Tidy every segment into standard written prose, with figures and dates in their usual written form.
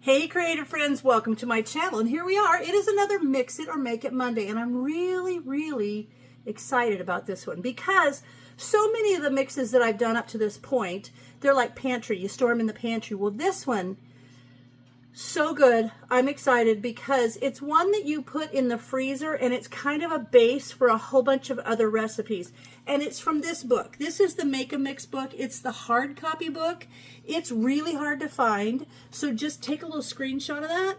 Hey creative friends, welcome to my channel, and here we are. It is another Mix It or Make It Monday, and I'm really excited about this one because so many of the mixes that I've done up to this point, they're like pantry. You store them in the pantry. Well, this one, so good. I'm excited because it's one that you put in the freezer, and it's kind of a base for a whole bunch of other recipes. And it's from this book. This is the Make a Mix book. It's the hard copy book. It's really hard to find, so just take a little screenshot of that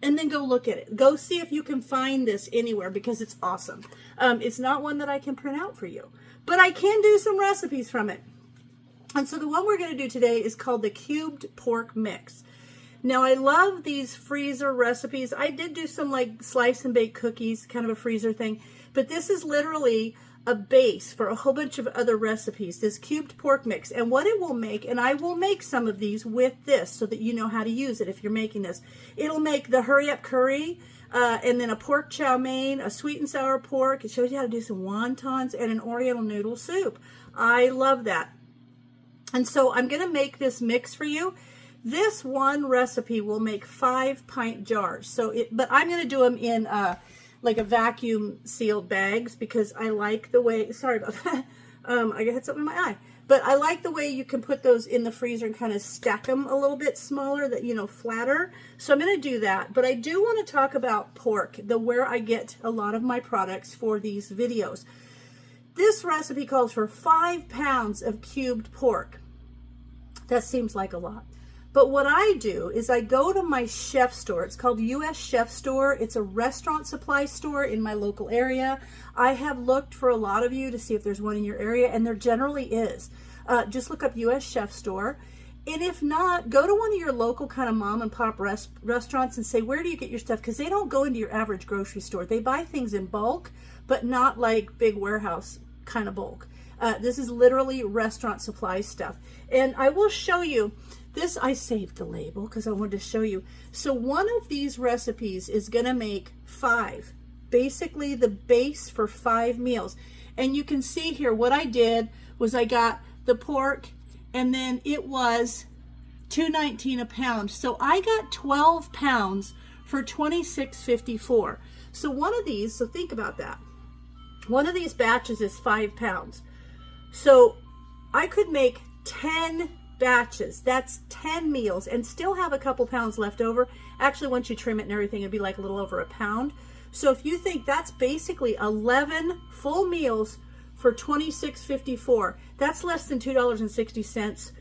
and then go look at it. Go see if you can find this anywhere because it's awesome. It's not one that I can print out for you, but I can do some recipes from it. And so the one we're going to do today is called the Cubed Pork Mix. Now, I love these freezer recipes. I did do some like slice and bake cookies, kind of a freezer thing, but this is literally a base for a whole bunch of other recipes, this cubed pork mix. And what it will make, and I will make some of these with this so that you know how to use it if you're making this. It'll make the hurry up curry, and then a pork chow mein, a sweet and sour pork. It shows you how to do some wontons and an oriental noodle soup. I love that. And so I'm going to make this mix for you. This one recipe will make 5-pint jars. But I'm going to do them in like a vacuum sealed bags because I like the way, sorry about that. I had something in my eye. But I like the way you can put those in the freezer and kind of stack them a little bit smaller, that, you know, flatter. So I'm going to do that. But I do want to talk about pork, where I get a lot of my products for these videos. This recipe calls for 5 pounds of cubed pork. That seems like a lot. But what I do is I go to my chef store. It's called U.S. Chef Store. It's a restaurant supply store in my local area. I have looked for a lot of you to see if there's one in your area, and there generally is. Just look up U.S. Chef Store. And if not, go to one of your local kind of mom and pop restaurants and say, where do you get your stuff? Because they don't go into your average grocery store. They buy things in bulk, but not like big warehouse kind of bulk. This is literally restaurant supply stuff. And I will show you. This, I saved the label because I wanted to show you. So one of these recipes is going to make 5. Basically the base for 5 meals. And you can see here what I did was I got the pork, and then it was $2.19 a pound. So I got 12 pounds for $26.54. So one of these, so think about that. One of these batches is 5 pounds. So I could make 10 batches. That's 10 meals and still have a couple pounds left over. Actually, once you trim it and everything, it'd be like a little over a pound. So if you think that's basically 11 full meals for $26.54, that's less than $2.60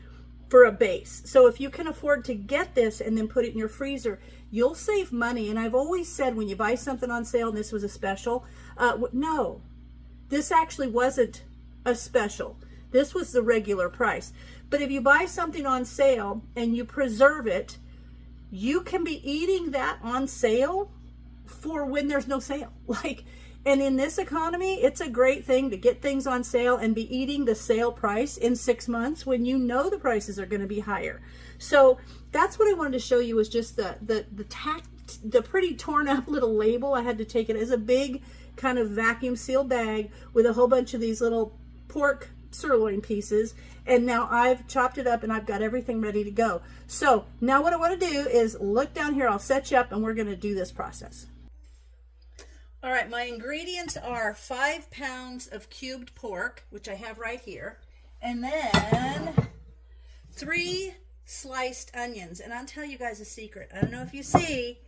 for a base. So if you can afford to get this and then put it in your freezer, you'll save money. And I've always said when you buy something on sale, and this was a special, no, this actually wasn't a special. This was the regular price. But if you buy something on sale and you preserve it, you can be eating that on sale for when there's no sale. And in this economy, it's a great thing to get things on sale and be eating the sale price in 6 months when you know the prices are going to be higher. So that's what I wanted to show you, was just the pretty torn up little label. I had to take it as a big kind of vacuum sealed bag with a whole bunch of these little pork sirloin pieces, and now I've chopped it up and I've got everything ready to go. So now what I want to do is look down here. I'll set you up and we're going to do this process. All right, my ingredients are 5 pounds of cubed pork, which I have right here, and then 3 sliced onions. And I'll tell you guys a secret. I don't know if you see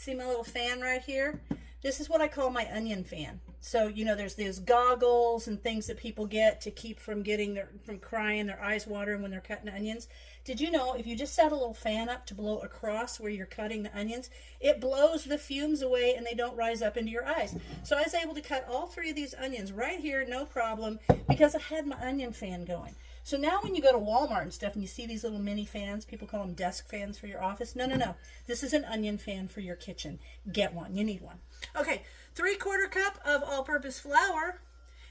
my little fan right here. This is what I call my onion fan. So, you know, there's these goggles and things that people get to keep from crying, their eyes watering when they're cutting onions. Did you know if you just set a little fan up to blow across where you're cutting the onions, it blows the fumes away and they don't rise up into your eyes. So I was able to cut all 3 of these onions right here, no problem, because I had my onion fan going. So now when you go to Walmart and stuff and you see these little mini fans, people call them desk fans for your office. No. This is an onion fan for your kitchen. Get one. You need one. Okay, 3/4 cup of all-purpose flour.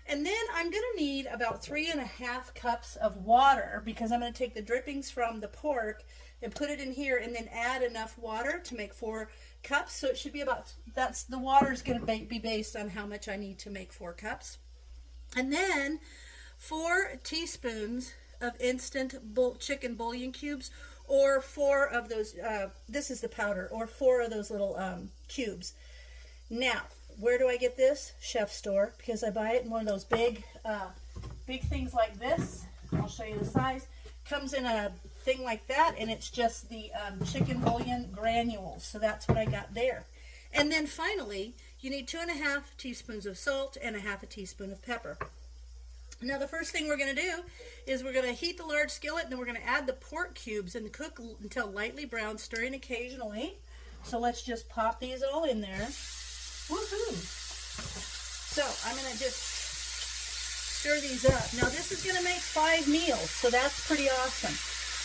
And then I'm going to need about 3.5 cups of water because I'm going to take the drippings from the pork and put it in here and then add enough water to make 4 cups. So it should be about, the water is going to be based on how much I need to make 4 cups. And then 4 teaspoons of instant chicken bouillon cubes, or 4 of those, this is the powder, or 4 of those little cubes. Now, where do I get this? Chef Store, because I buy it in one of those big things like this. I'll show you the size. Comes in a thing like that, and it's just the chicken bouillon granules. So that's what I got there. And then finally, you need 2.5 teaspoons of salt and 1/2 teaspoon of pepper. Now the first thing we're going to do is we're going to heat the large skillet, and then we're going to add the pork cubes and cook until lightly brown, stirring occasionally. So let's just pop these all in there. Woohoo! So I'm going to just stir these up. Now this is going to make 5 meals, so that's pretty awesome.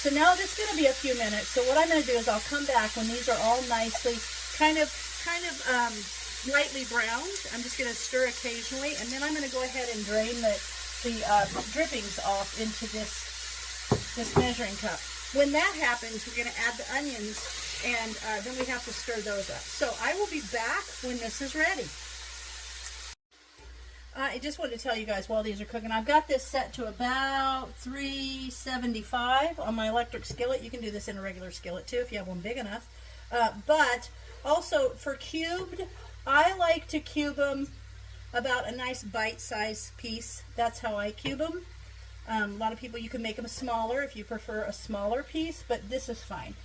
So now it's going to be a few minutes. So what I'm going to do is I'll come back when these are all nicely kind of lightly browned. I'm just going to stir occasionally, and then I'm going to go ahead and drain the drippings off into this measuring cup. When that happens, we're going to add the onions, and then we have to stir those up. So I will be back when this is ready. I just wanted to tell you guys while these are cooking, I've got this set to about 375 on my electric skillet. You can do this in a regular skillet too if you have one big enough. But also for cubed, I like to cube them about a nice bite-sized piece. That's how I cube them. A lot of people, you can make them smaller if you prefer a smaller piece, but this is fine.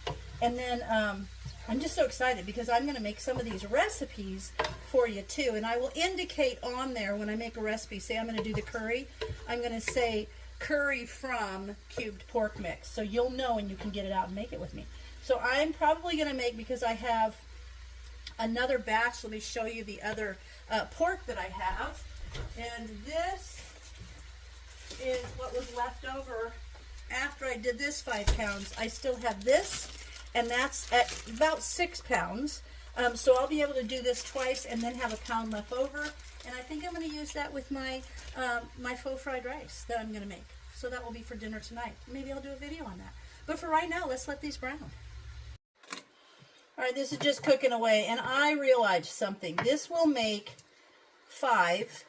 And then I'm just so excited because I'm going to make some of these recipes for you too. And I will indicate on there when I make a recipe, say I'm going to do the curry, I'm going to say curry from cubed pork mix. So you'll know and you can get it out and make it with me. So I'm probably going to make, because I have another batch, let me show you the other pork that I have. And this is what was left over after I did this 5 pounds. I still have this, and that's at about 6 pounds. So I'll be able to do this twice and then have a pound left over. And I think I'm going to use that with my my faux fried rice that I'm going to make. So that will be for dinner tonight. Maybe I'll do a video on that. But for right now, let's let these brown. All right, this is just cooking away, and I realized something. This will make 5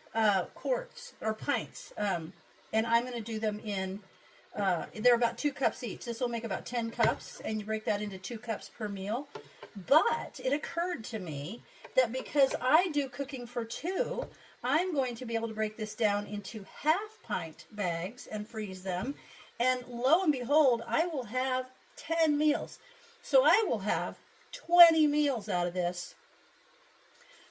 quarts or pints, and I'm going to do them in, they're about 2 cups each. This will make about 10 cups, and you break that into 2 cups per meal. But it occurred to me that because I do cooking for 2, I'm going to be able to break this down into half-pint bags and freeze them, and lo and behold, I will have 10 meals. So I will have 20 meals out of this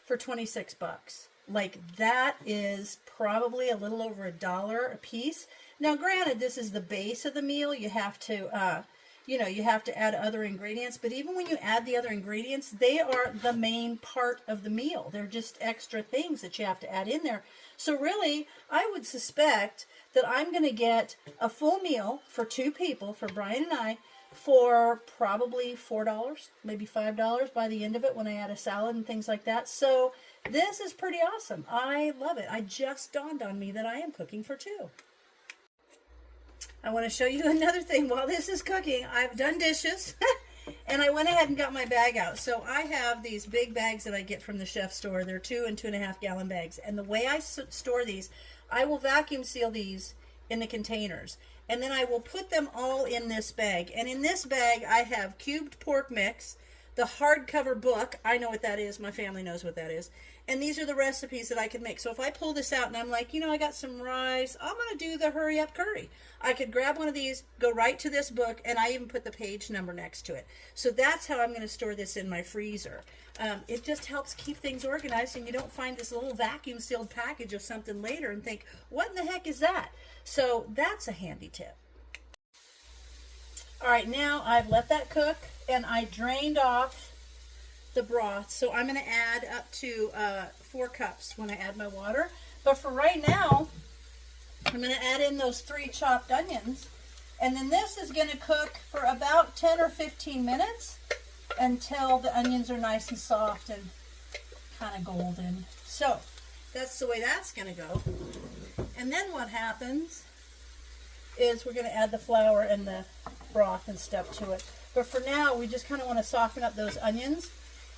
for 26 bucks. Like, that is probably a little over $1 a piece. Now, granted, this is the base of the meal. You have to, you have to add other ingredients. But even when you add the other ingredients, they are the main part of the meal. They're just extra things that you have to add in there. So really, I would suspect that I'm going to get a full meal for 2 people, for Brian and I, for probably $4, maybe $5 by the end of it when I add a salad and things like that. So this is pretty awesome. I love it. I just dawned on me that I am cooking for 2. I want to show you another thing. While this is cooking, I've done dishes and I went ahead and got my bag out. So I have these big bags that I get from the Chef Store. They're 2 and 2.5 gallon bags. And the way I store these, I will vacuum seal these in the containers. And then I will put them all in this bag. And in this bag, I have cubed pork mix, the hardcover book. I know what that is. My family knows what that is. And these are the recipes that I can make. So if I pull this out and I'm like, I got some rice, I'm going to do the hurry up curry. I could grab one of these, go right to this book, and I even put the page number next to it. So that's how I'm going to store this in my freezer. It just helps keep things organized, and you don't find this little vacuum sealed package of something later and think, what in the heck is that? So that's a handy tip. All right, now I've let that cook, and I drained off the broth. So I'm going to add up to 4 cups when I add my water. But for right now, I'm going to add in those 3 chopped onions. And then this is going to cook for about 10 or 15 minutes until the onions are nice and soft and kind of golden. So that's the way that's going to go. And then what happens is we're going to add the flour and the broth and stuff to it. But for now, we just kind of want to soften up those onions.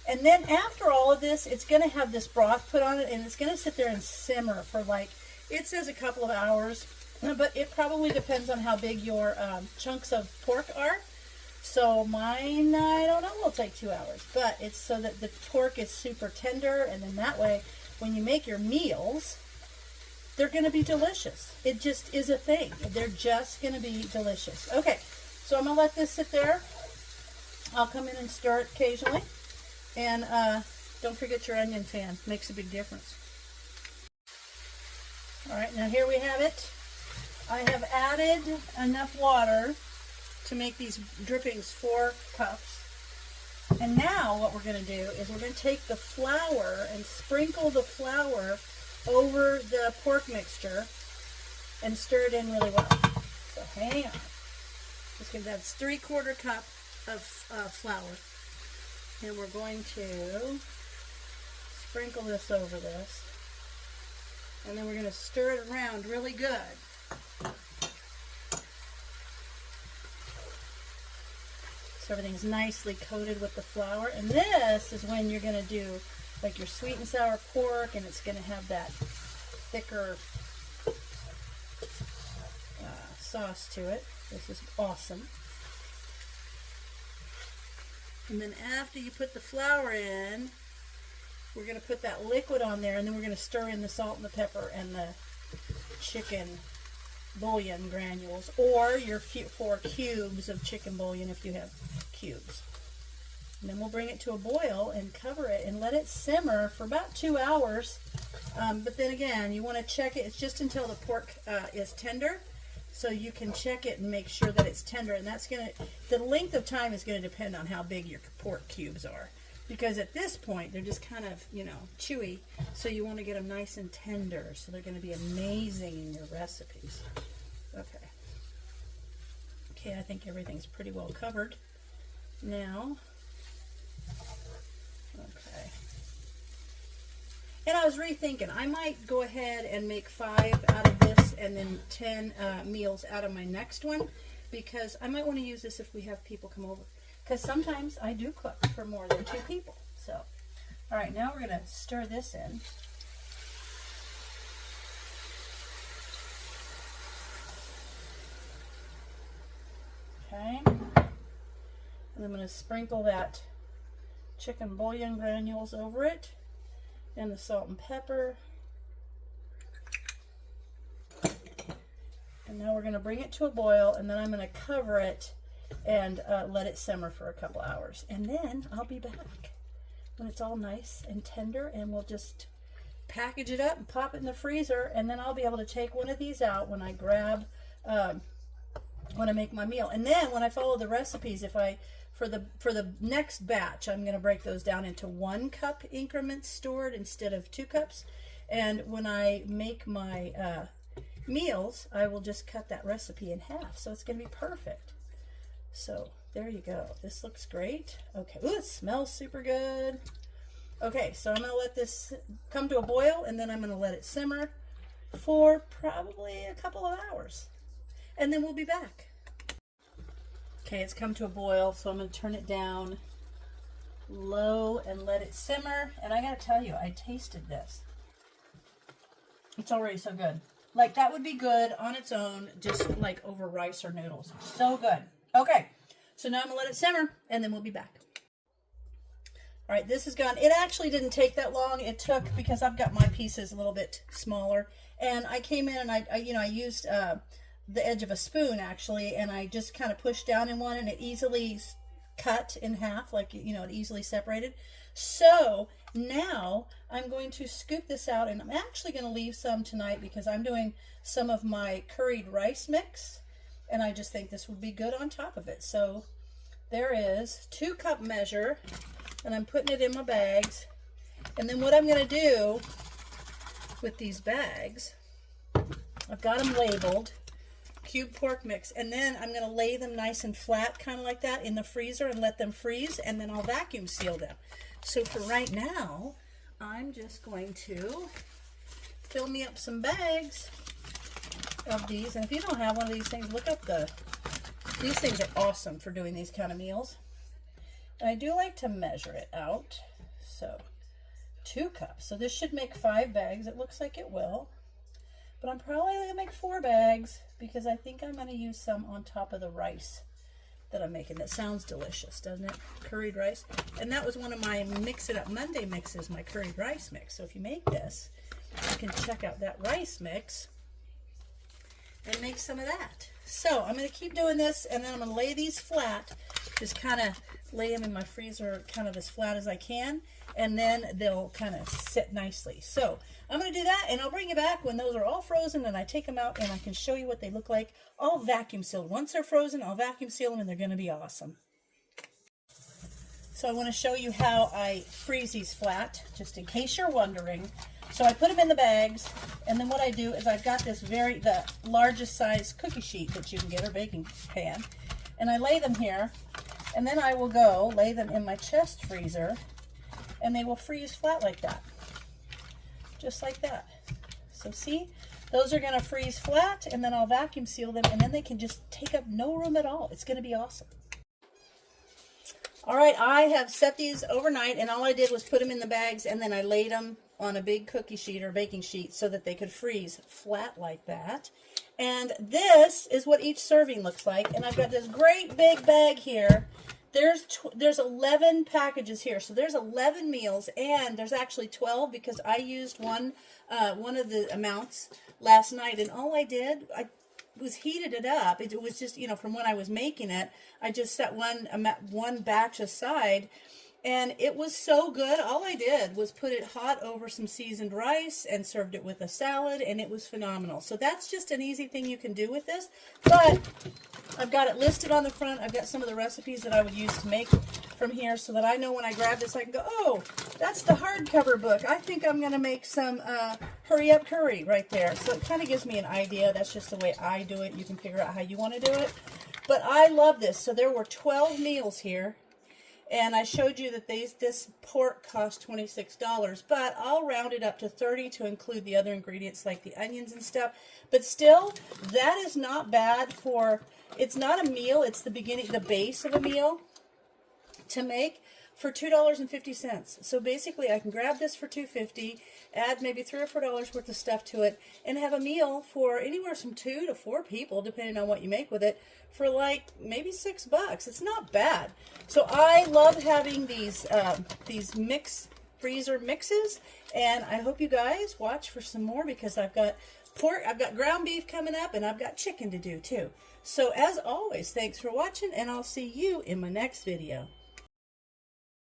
And then after all of this, it's going to have this broth put on it, and it's going to sit there and simmer for, like, it says a couple of hours, but it probably depends on how big your chunks of pork are. So mine, I don't know, will take 2 hours, but it's so that the pork is super tender, and then that way, when you make your meals, they're going to be delicious. It just is a thing. They're just going to be delicious. Okay, so I'm going to let this sit there. I'll come in and stir it occasionally. And don't forget your onion fan. Makes a big difference. All right, now here we have it. I have added enough water to make these drippings 4 cups. And now what we're going to do is we're going to take the flour and sprinkle the flour over the pork mixture and stir it in really well. So hang on. That's 3/4 cup of flour. And we're going to sprinkle this over this. And then we're going to stir it around really good. So everything's nicely coated with the flour. And this is when you're going to do like your sweet and sour pork, and it's going to have that thicker sauce to it. This is awesome. And then after you put the flour in, we're going to put that liquid on there, and then we're going to stir in the salt and the pepper and the chicken bouillon granules, or your 4 cubes of chicken bouillon if you have cubes. And then we'll bring it to a boil and cover it and let it simmer for about 2 hours. But then again, you want to check it. It's just until the pork is tender. So you can check it and make sure that it's tender. And that's going to, the length of time is going to depend on how big your pork cubes are. Because at this point, they're just kind of, you know, chewy. So you want to get them nice and tender. So they're going to be amazing in your recipes. Okay. Okay, I think everything's pretty well covered now. Okay. And I was rethinking, I might go ahead and make 5 out of this and then 10 meals out of my next one, because I might want to use this if we have people come over. Because sometimes I do cook for more than 2 people. So, all right, now we're going to stir this in. Okay. And I'm going to sprinkle that chicken bouillon granules over it, and the salt and pepper. And now we're going to bring it to a boil, and then I'm going to cover it and let it simmer for a couple hours. And then I'll be back when it's all nice and tender, and we'll just package it up and pop it in the freezer, and then I'll be able to take one of these out when I grab, when I make my meal. And then when I follow the recipes, if I, for the next batch, I'm going to break those down into 1 cup increments stored instead of 2 cups. And when I make my meals, I will just cut that recipe in half. So it's going to be perfect. So there you go. This looks great. Okay. Ooh, it smells super good. Okay, so I'm going to let this come to a boil, and then I'm going to let it simmer for probably a couple of hours. And then we'll be back. Okay, it's come to a boil, so I'm going to turn it down low and let it simmer. And I got to tell you, I tasted this. It's already so good. Like, that would be good on its own, just like over rice or noodles. So good. Okay, so now I'm going to let it simmer, and then we'll be back. All right, this is gone. It actually didn't take that long. It took, because I've got my pieces a little bit smaller, and I came in and I used the edge of a spoon actually, and I just kind of pushed down in one, and it easily cut in half, like, you know, it easily separated. So now I'm going to scoop this out, and I'm actually going to leave some tonight because I'm doing some of my curried rice mix, and I just think this would be good on top of it. So there is 2 cup measure, and I'm putting it in my bags. And then what I'm going to do with these bags, I've got them labeled cube pork mix, and then I'm going to lay them nice and flat, kind of like that, in the freezer and let them freeze, and then I'll vacuum seal them. So for right now, I'm just going to fill me up some bags of these. And if you don't have one of these things, look up these things are awesome for doing these kind of meals. And I do like to measure it out. So 2 cups. So this should make 5 bags. It looks like it will. But I'm probably going to make 4 bags because I think I'm going to use some on top of the rice that I'm making. That sounds delicious, doesn't it? Curried rice. And that was one of my Mix It Up Monday mixes, my curried rice mix. So if you make this, you can check out that rice mix and make some of that. So I'm going to keep doing this, and then I'm going to lay these flat, just kind of lay them in my freezer kind of as flat as I can, and then they'll kind of sit nicely. So I'm going to do that, and I'll bring you back when those are all frozen and I take them out and I can show you what they look like, all vacuum sealed. Once they're frozen, I'll vacuum seal them and they're going to be awesome. So I want to show you how I freeze these flat, just in case you're wondering. So I put them in the bags, and then what I do is I've got this the largest size cookie sheet that you can get, or baking pan, and I lay them here, and then I will go lay them in my chest freezer, and they will freeze flat like that, just like that. So see, those are going to freeze flat, and then I'll vacuum seal them, and then they can just take up no room at all. It's going to be awesome. All right, I have set these overnight, and all I did was put them in the bags, and then I laid them on a big cookie sheet or baking sheet so that they could freeze flat like that. And this is what each serving looks like. And I've got this great big bag here. There's 11 packages here, so there's 11 meals, and there's actually 12 because I used one of the amounts last night, and all I did, I was heated it up. It was just, you know, from when I was making it, I just set one batch aside, and it was so good. All I did was put it hot over some seasoned rice and served it with a salad, and it was phenomenal. So that's just an easy thing you can do with this. But I've got it listed on the front. I've got some of the recipes that I would use to make from here so that I know when I grab this, I can go, oh, that's the hardcover book. I think I'm going to make some Hurry Up Curry right there. So it kind of gives me an idea. That's just the way I do it. You can figure out how you want to do it. But I love this. So there were 12 meals here. And I showed you that this pork cost $26, but I'll round it up to 30 to include the other ingredients like the onions and stuff. But still, that is not bad for, it's not a meal, it's the base of a meal to make for $2.50. So basically I can grab this for $2.50, add maybe $3 or $4 worth of stuff to it, and have a meal for anywhere from 2 to 4 people, depending on what you make with it, for like maybe $6. It's not bad. So I love having these freezer mixes, and I hope you guys watch for some more because I've got pork, I've got ground beef coming up, and I've got chicken to do too. So as always, thanks for watching, and I'll see you in my next video.